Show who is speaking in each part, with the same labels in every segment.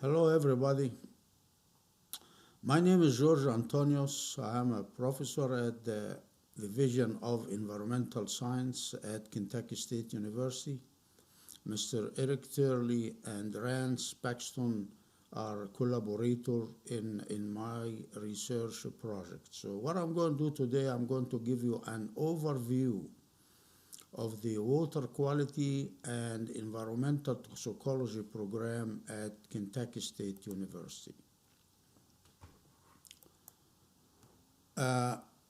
Speaker 1: Hello, everybody. My name is George Antonious. I am a professor at the Division of Environmental Science at Kentucky State University. Mr. Eric Turley and Rance Paxton are collaborators in my research project. So what I'm going to do today, I'm going to give you an overview of the water quality and environmental toxicology program at Kentucky State University.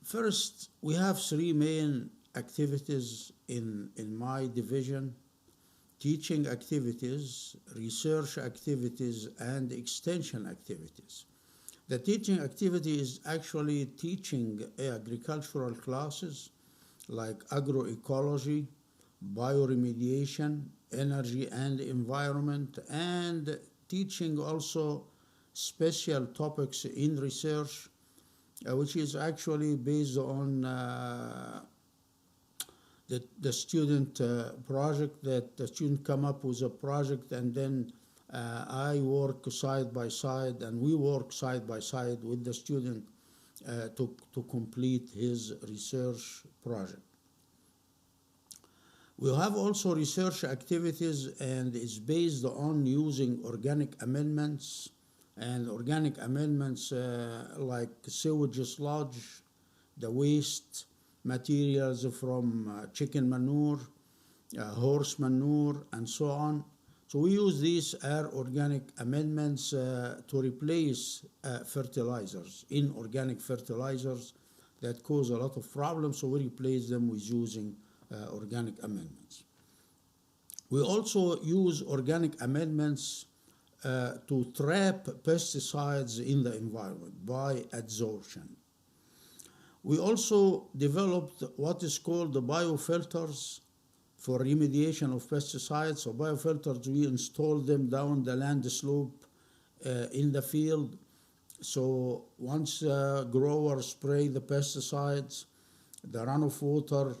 Speaker 1: First, we have three main activities in my division: teaching activities, research activities, and extension activities. The teaching activity is actually teaching agricultural classes like agroecology, bioremediation, energy and environment, and teaching also special topics in research, which is actually based on the student project, that the student come up with a project, and then I work side by side, and we work side by side with the student to complete his research project. We have also research activities, and it's based on using organic amendments, and organic amendments like sewage sludge, the waste materials from chicken manure, horse manure, and so on. So we use these as organic amendments to replace fertilizers, inorganic fertilizers that cause a lot of problems, so we replace them with using organic amendments. We also use organic amendments to trap pesticides in the environment by adsorption. We also developed what is called the biofilters for remediation of pesticides. So biofilters, we install them down the land slope in the field. So once growers spray the pesticides, the runoff water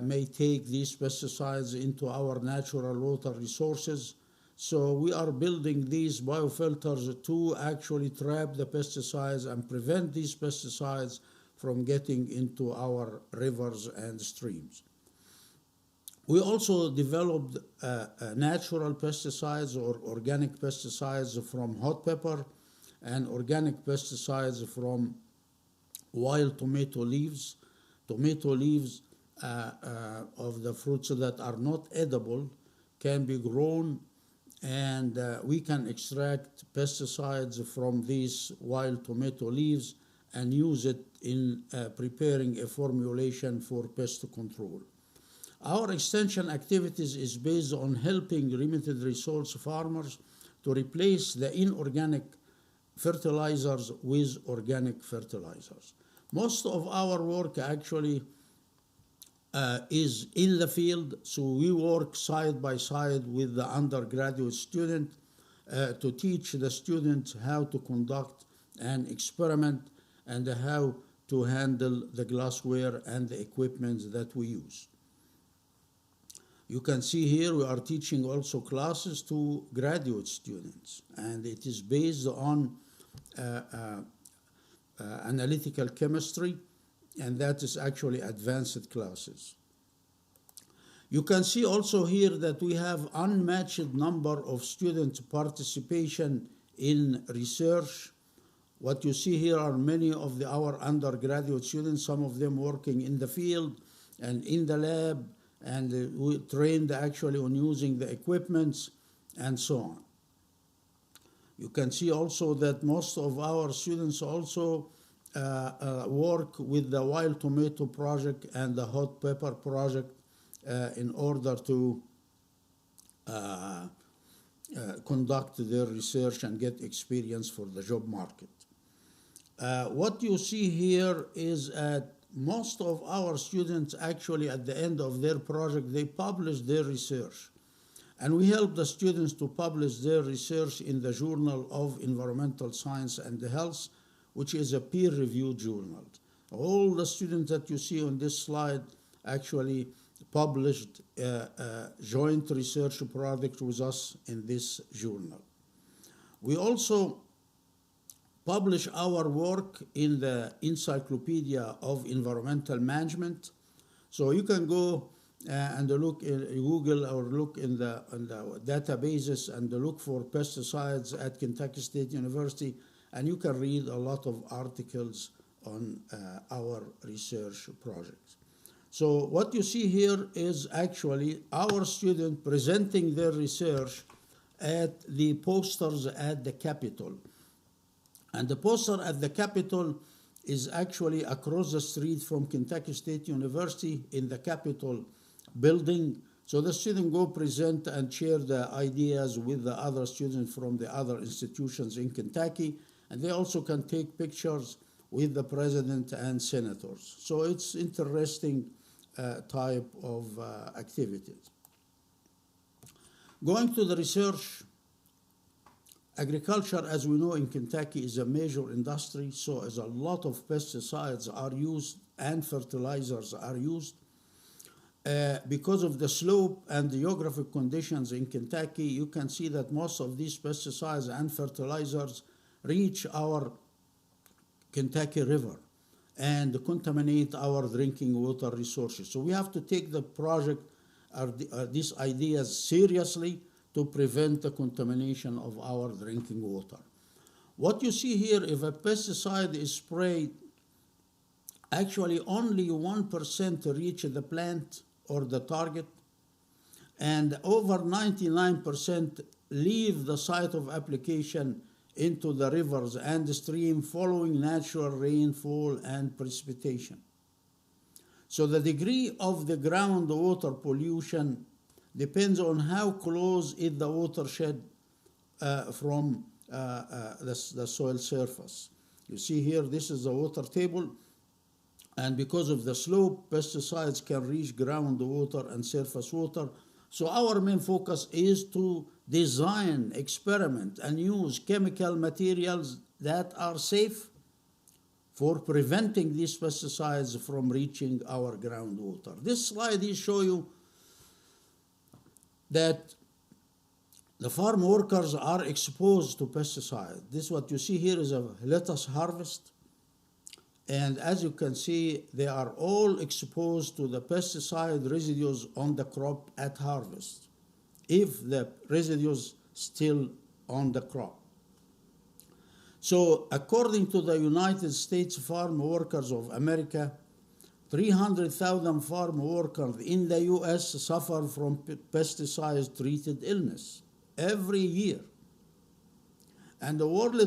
Speaker 1: may take these pesticides into our natural water resources. So we are building these biofilters to actually trap the pesticides and prevent these pesticides from getting into our rivers and streams. We also developed natural pesticides or organic pesticides from hot pepper and organic pesticides from wild tomato leaves. Tomato leaves of the fruits that are not edible can be grown, and we can extract pesticides from these wild tomato leaves and use it in preparing a formulation for pest control. Our extension activities is based on helping limited resource farmers to replace the inorganic fertilizers with organic fertilizers. Most of our work actually is in the field, so we work side by side with the undergraduate student to teach the students how to conduct an experiment and how to handle the glassware and the equipment that we use. You can see here we are teaching also classes to graduate students, and it is based on analytical chemistry, and that is actually advanced classes. You can see also here that we have unmatched number of student participation in research. What you see here are many of our undergraduate students, some of them working in the field and in the lab, and we trained actually on using the equipments and so on. You can see also that most of our students also work with the wild tomato project and the hot pepper project in order to conduct their research and get experience for the job market. What you see here is that most of our students actually at the end of their project, they publish their research. And we help the students to publish their research in the Journal of Environmental Science and Health, which is a peer-reviewed journal. All the students that you see on this slide actually published a joint research project with us in this journal. We also publish our work in the Encyclopedia of Environmental Management. So you can go and look in Google or look in the databases and look for pesticides at Kentucky State University, and you can read a lot of articles on our research projects. So what you see here is actually our student presenting their research at the posters at the Capitol. And the poster at the Capitol is actually across the street from Kentucky State University in the Capitol building. So the students go present and share the ideas with the other students from the other institutions in Kentucky. And they also can take pictures with the president and senators. So it's interesting type of activities. Going to the research, agriculture, as we know in Kentucky, is a major industry, so as a lot of pesticides are used and fertilizers are used. Because of the slope and the geographic conditions in Kentucky, you can see that most of these pesticides and fertilizers reach our Kentucky River and contaminate our drinking water resources. So we have to take the project, these ideas seriously to prevent the contamination of our drinking water. What you see here, if a pesticide is sprayed, actually only 1% reach the plant or the target, and over 99% leave the site of application into the rivers and the stream following natural rainfall and precipitation. So the degree of the groundwater pollution depends on how close is the watershed from the soil surface. You see here, this is the water table, and because of the slope, pesticides can reach groundwater and surface water. So our main focus is to design, experiment, and use chemical materials that are safe for preventing these pesticides from reaching our groundwater. This slide is show you that the farm workers are exposed to pesticides. This what you see here is a lettuce harvest. And as you can see, they are all exposed to the pesticide residues on the crop at harvest, if the residues still on the crop. So according to the United States Farm Workers of America, 300,000 farm workers in the U.S. suffer from pesticide-treated illness every year. And the World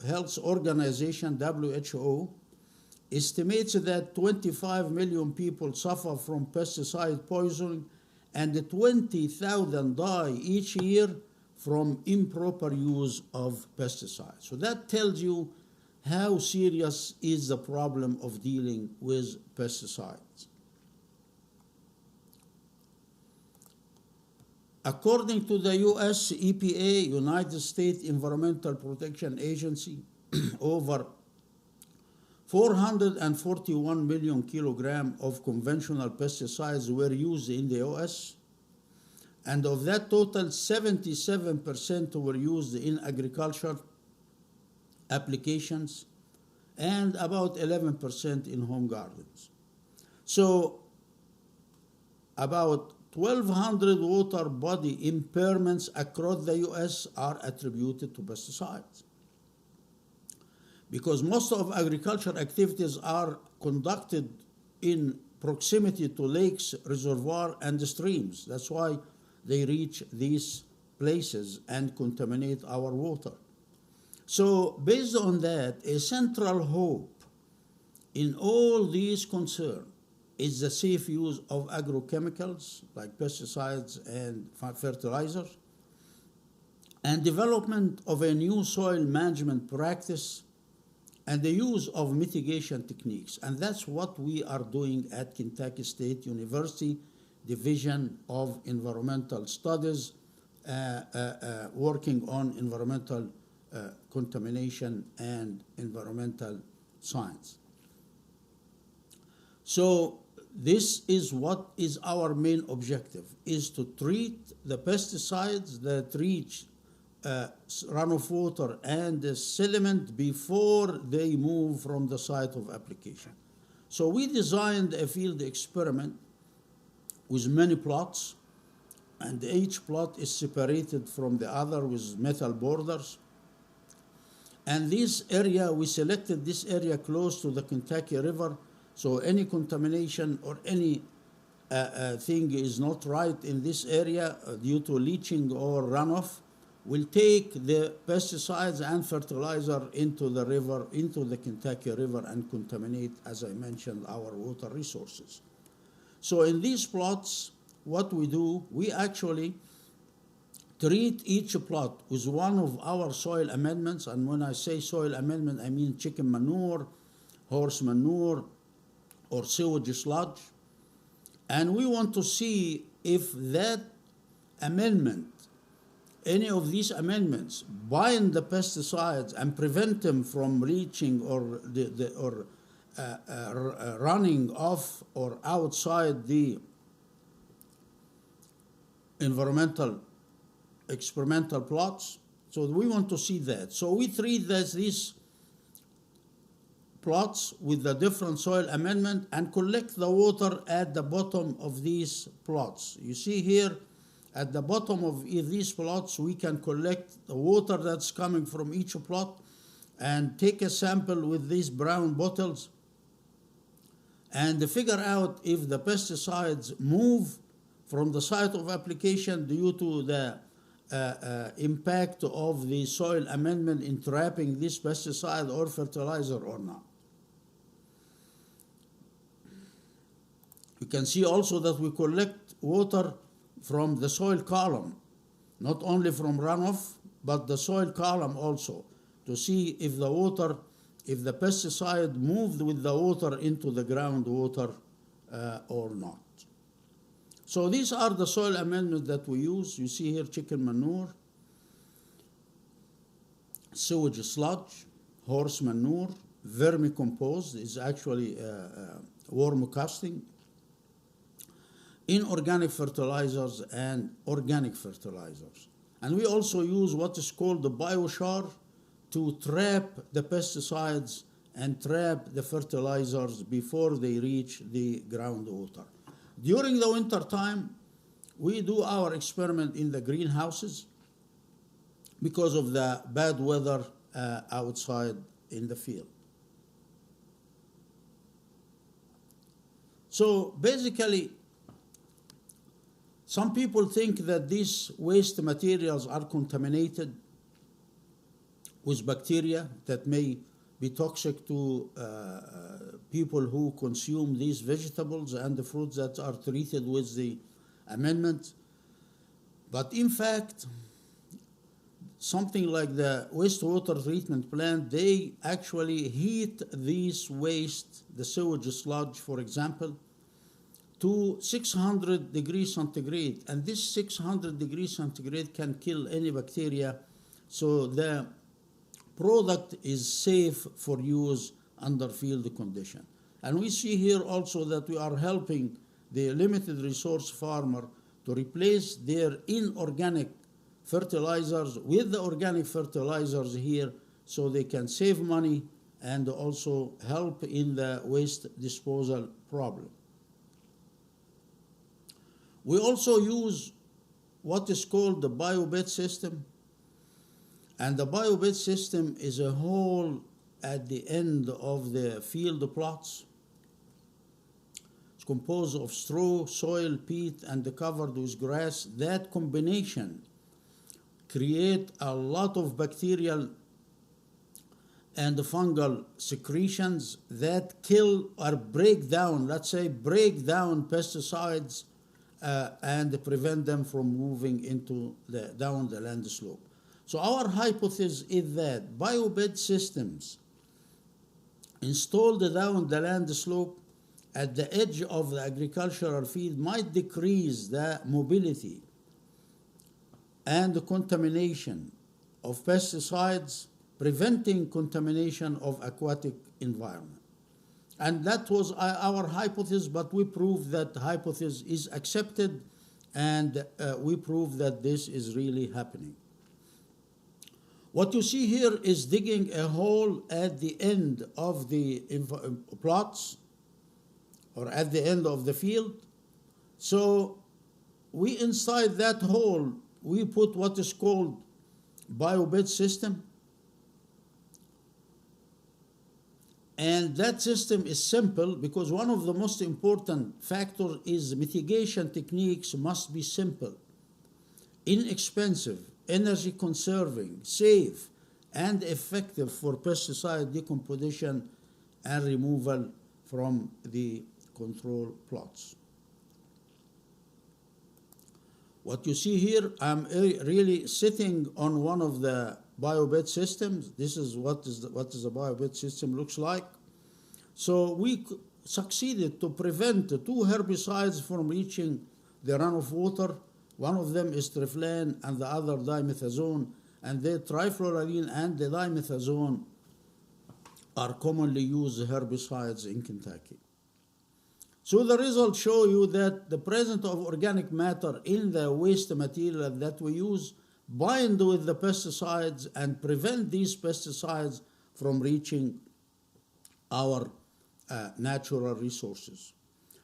Speaker 1: Health Organization, WHO, estimates that 25 million people suffer from pesticide poisoning and 20,000 die each year from improper use of pesticides. So that tells you how serious is the problem of dealing with pesticides. According to the US EPA, United States Environmental Protection Agency, over 441 million kilograms of conventional pesticides were used in the US, and of that total, 77% were used in agriculture applications and about 11% in home gardens. So about 1,200 water body impairments across the US are attributed to pesticides. Because most of agriculture activities are conducted in proximity to lakes, reservoirs, and streams. That's why they reach these places and contaminate our water. So based on that, a central hope in all these concerns is the safe use of agrochemicals like pesticides and fertilizers, and development of a new soil management practice, and the use of mitigation techniques. And that's what we are doing at Kentucky State University Division of Environmental Studies, working on environmental contamination and environmental science. So this is what is our main objective, is to treat the pesticides that reach runoff water and the sediment before they move from the site of application. So we designed a field experiment with many plots, and each plot is separated from the other with metal borders. And this area, we selected this area close to the Kentucky River, so any contamination or any thing is not right in this area due to leaching or runoff, will take the pesticides and fertilizer into the river, into the Kentucky River, and contaminate, as I mentioned, our water resources. So in these plots, what we do, we actually treat each plot with one of our soil amendments. And when I say soil amendment, I mean chicken manure, horse manure, or sewage sludge. And we want to see if that amendment, any of these amendments, bind the pesticides and prevent them from reaching or running off or outside the environmental experimental plots. So we want to see that. So we treat these plots with the different soil amendment and collect the water at the bottom of these plots. You see here, at the bottom of these plots, we can collect the water that's coming from each plot and take a sample with these brown bottles and figure out if the pesticides move from the site of application due to the impact of the soil amendment in trapping this pesticide or fertilizer or not. You can see also that we collect water from the soil column, not only from runoff, but the soil column also, to see if the water, if the pesticide moved with the water into the groundwater or not. So these are the soil amendments that we use. You see here chicken manure, sewage sludge, horse manure, vermicompost is actually worm casting, inorganic fertilizers and organic fertilizers. And we also use what is called the biochar to trap the pesticides and trap the fertilizers before they reach the groundwater. During the winter time, we do our experiment in the greenhouses because of the bad weather outside in the field. So basically, some people think that these waste materials are contaminated with bacteria that may be toxic to people who consume these vegetables and the fruits that are treated with the amendment. But in fact, something like the wastewater treatment plant, they actually heat these waste, the sewage sludge, for example, to 600 degrees centigrade. And this 600 degrees centigrade can kill any bacteria. So the product is safe for use under field condition. And we see here also that we are helping the limited resource farmer to replace their inorganic fertilizers with the organic fertilizers here so they can save money and also help in the waste disposal problem. We also use what is called the biobed system. And the biobed system is a hole at the end of the field plots. It's composed of straw, soil, peat, and covered with grass. That combination creates a lot of bacterial and fungal secretions that kill or break down, let's say, break down pesticides and prevent them from moving into down the land slope. So our hypothesis is that biobed systems installed down the land slope at the edge of the agricultural field might decrease the mobility and the contamination of pesticides, preventing contamination of aquatic environment. And that was our hypothesis, but we proved that the hypothesis is accepted, and we proved that this is really happening. What you see here is digging a hole at the end of the plots or at the end of the field. So we inside that hole, we put what is called biobed system. And that system is simple because one of the most important factors is mitigation techniques must be simple, inexpensive, energy conserving, safe, and effective for pesticide decomposition and removal from the control plots. What you see here, I'm really sitting on one of the biobed systems. This is what is a biobed system looks like. So we succeeded to prevent the two herbicides from reaching the runoff water. One of them is triflan and the other dimethazone, and the trifluorine and the dimethazone are commonly used herbicides in Kentucky. So the results show you that the presence of organic matter in the waste material that we use bind with the pesticides and prevent these pesticides from reaching our natural resources.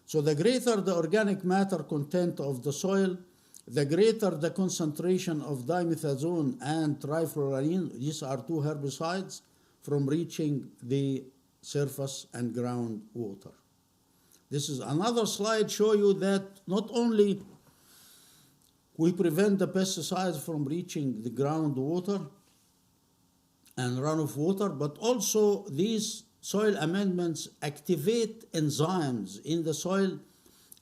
Speaker 1: So the greater the organic matter content of the soil, the greater the concentration of dimethazone and trifluorine, these are two herbicides, from reaching the surface and groundwater. This is another slide show you that not only we prevent the pesticides from reaching the groundwater and runoff water, but also these soil amendments activate enzymes in the soil,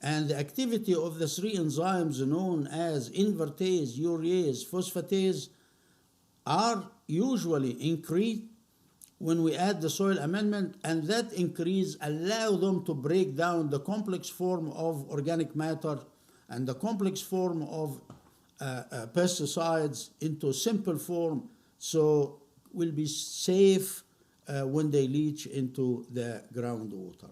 Speaker 1: and the activity of the three enzymes known as invertase, urease, phosphatase are usually increased when we add the soil amendment, and that increase allow them to break down the complex form of organic matter and the complex form of pesticides into simple form, so will be safe when they leach into the groundwater.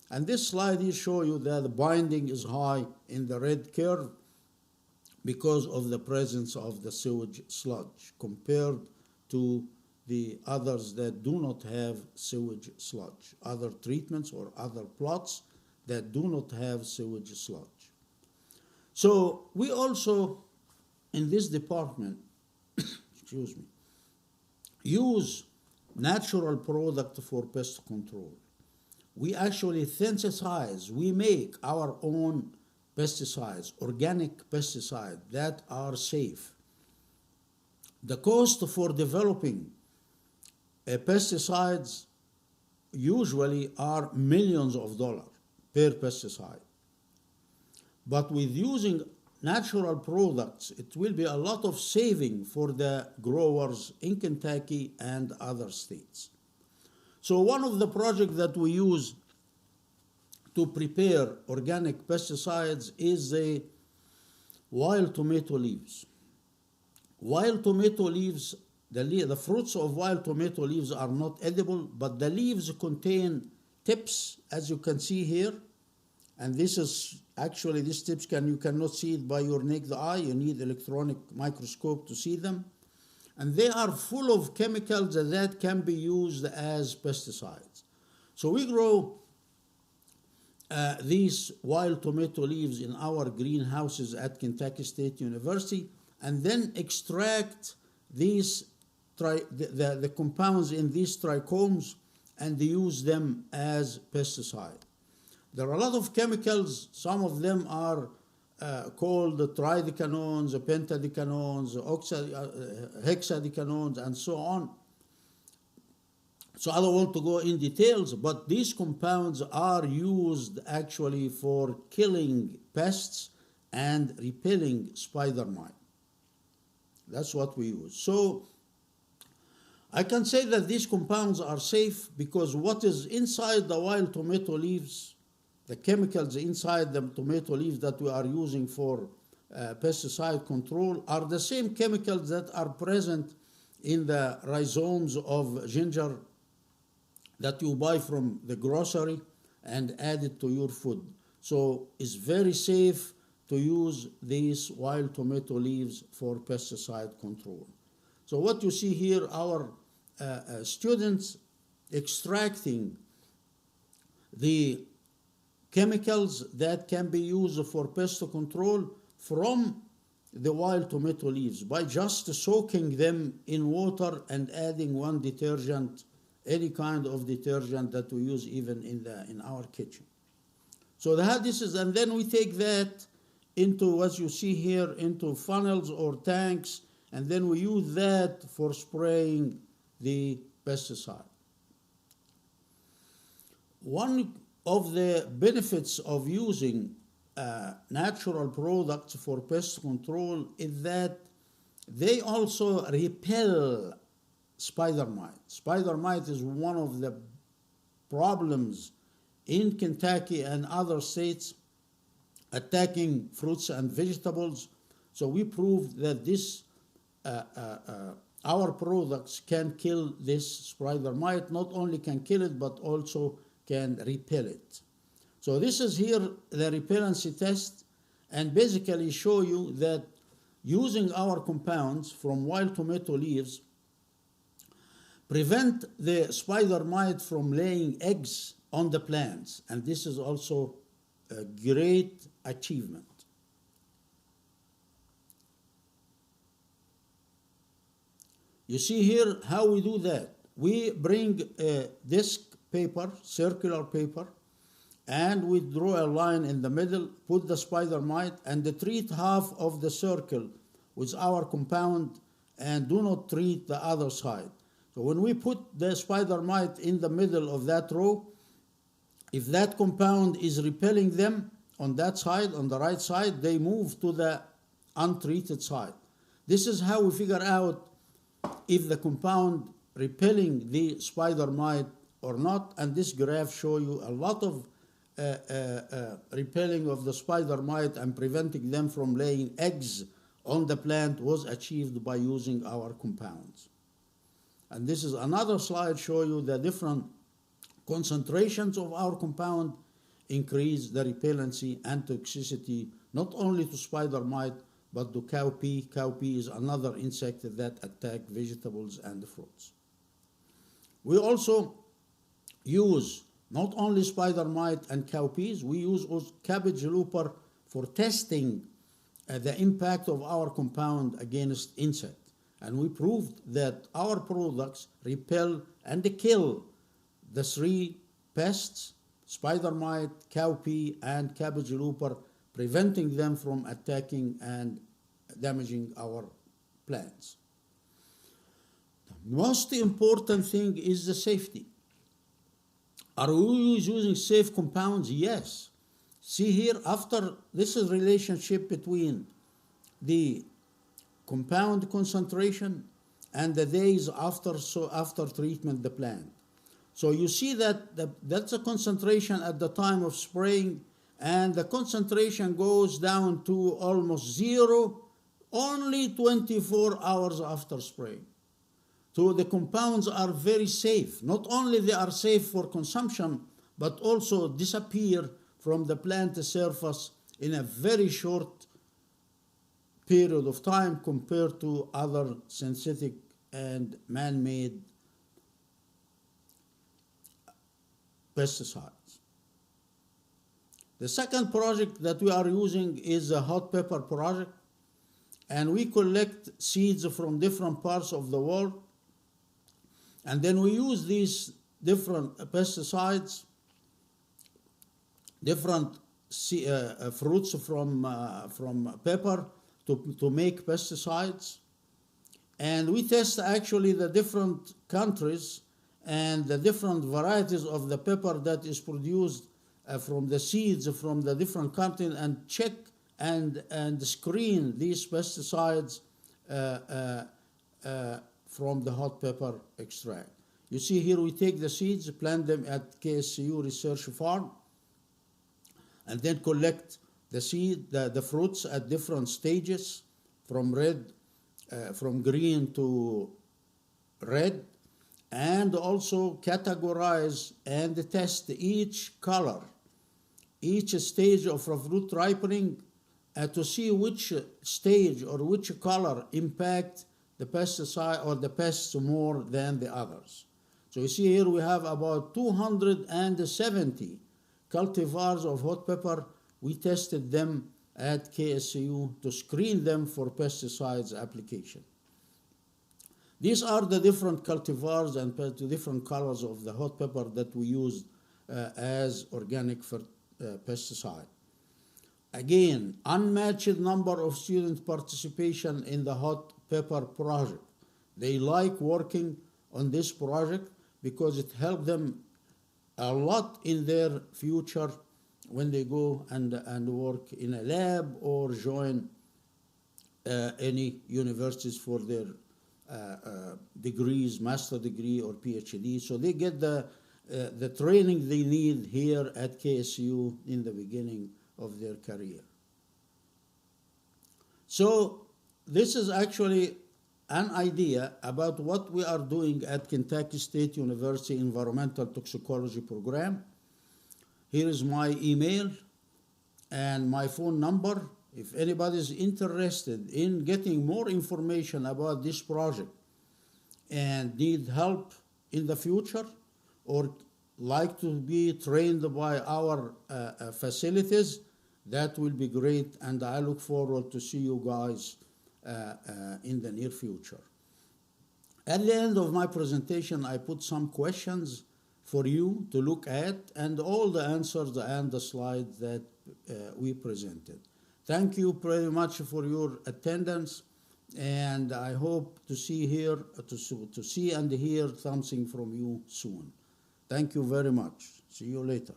Speaker 1: And this slide here shows you that the binding is high in the red curve because of the presence of the sewage sludge compared to the others that do not have sewage sludge, other treatments or other plots that do not have sewage sludge. So we also, in this department, excuse me, use natural product for pest control. We actually synthesize, we make our own pesticides, organic pesticides that are safe. The cost for developing pesticides usually are millions of dollars per pesticide. But with using natural products, it will be a lot of saving for the growers in Kentucky and other states. So one of the projects that we use to prepare organic pesticides is the wild tomato leaves. Wild tomato leaves, the fruits of wild tomato leaves are not edible, but the leaves contain tips, as you can see here. And this is actually, these tips you cannot see it by your naked eye. You need electronic microscope to see them. And they are full of chemicals that can be used as pesticides. So we grow these wild tomato leaves in our greenhouses at Kentucky State University, and then extract these the compounds in these trichomes and use them as pesticide. There are a lot of chemicals. Some of them are called tridecanones, pentadecanones, hexadecanones, and so on. So I don't want to go in details, but these compounds are used actually for killing pests and repelling spider mite. That's what we use. So I can say that these compounds are safe because what is inside the wild tomato leaves, the chemicals inside the tomato leaves that we are using for pesticide control are the same chemicals that are present in the rhizomes of ginger that you buy from the grocery and add it to your food. So it's very safe to use these wild tomato leaves for pesticide control. So what you see here, our students extracting the chemicals that can be used for pest control from the wild tomato leaves by just soaking them in water and adding one detergent, any kind of detergent that we use even in our kitchen. So this is, and then we take that into, as you see here, into funnels or tanks, and then we use that for spraying the pesticide. One of the benefits of using natural products for pest control is that they also repel spider mite. Spider mite is one of the problems in Kentucky and other states attacking fruits and vegetables. So we proved that this our products can kill this spider mite. Not only can kill it, but also can repel it. So this is here the repellency test, and basically show you that using our compounds from wild tomato leaves prevent the spider mite from laying eggs on the plants, and this is also a great achievement. You see here how we do that. We bring a disc paper, circular paper, and we draw a line in the middle, put the spider mite, and treat half of the circle with our compound, and do not treat the other side. So when we put the spider mite in the middle of that row, if that compound is repelling them on that side, on the right side, they move to the untreated side. This is how we figure out if the compound repelling the spider mite or not, and this graph shows you a lot of repelling of the spider mite and preventing them from laying eggs on the plant was achieved by using our compounds. And this is another slide showing you the different concentrations of our compound increase the repellency and toxicity not only to spider mite but to cowpea. Cowpea is another insect that attack vegetables and fruits. We also use not only spider mite and cowpeas, we use cabbage looper for testing the impact of our compound against insect. And we proved that our products repel and kill the three pests, spider mite, cowpea, and cabbage looper, preventing them from attacking and damaging our plants. The most important thing is the safety. Are we using safe compounds? Yes. See here, after this is relationship between the compound concentration and the days after treatment the plant. So you see that that's a concentration at the time of spraying, and the concentration goes down to almost zero only 24 hours after spraying. So the compounds are very safe. Not only they are safe for consumption, but also disappear from the plant surface in a very short period of time compared to other synthetic and man-made pesticides. The second project that we are using is a hot pepper project, and we collect seeds from different parts of the world, and then we use these different pesticides, different fruits from pepper to make pesticides. And we test actually the different countries and the different varieties of the pepper that is produced from the seeds from the different countries, and check and screen these pesticides from the hot pepper extract. You see here we take the seeds, plant them at KSCU Research Farm, and then collect the seed, the fruits at different stages, from green to red, and also categorize and test each color, each stage of fruit ripening, to see which stage or which color impact the pesticide or the pests more than the others. So you see here we have about 270 cultivars of hot pepper. We tested them at KSU to screen them for pesticides application. These are the different cultivars and the different colors of the hot pepper that we used as organic pesticide. Again, unmatched number of student participation in the hot pepper project. They like working on this project because it helped them a lot in their future when they go and work in a lab or join any universities for their degrees, master degree or PhD. So they get the training they need here at KSU in the beginning of their career. So this is actually an idea about what we are doing at Kentucky State University Environmental Toxicology Program. Here is my email and my phone number. If anybody is interested in getting more information about this project and need help in the future or like to be trained by our facilities, that will be great, and I look forward to see you guys in the near future. At the end of my presentation, I put some questions for you to look at and all the answers and the slides that we presented. Thank you very much for your attendance, and I hope to see and hear something from you soon. Thank you very much. See you later.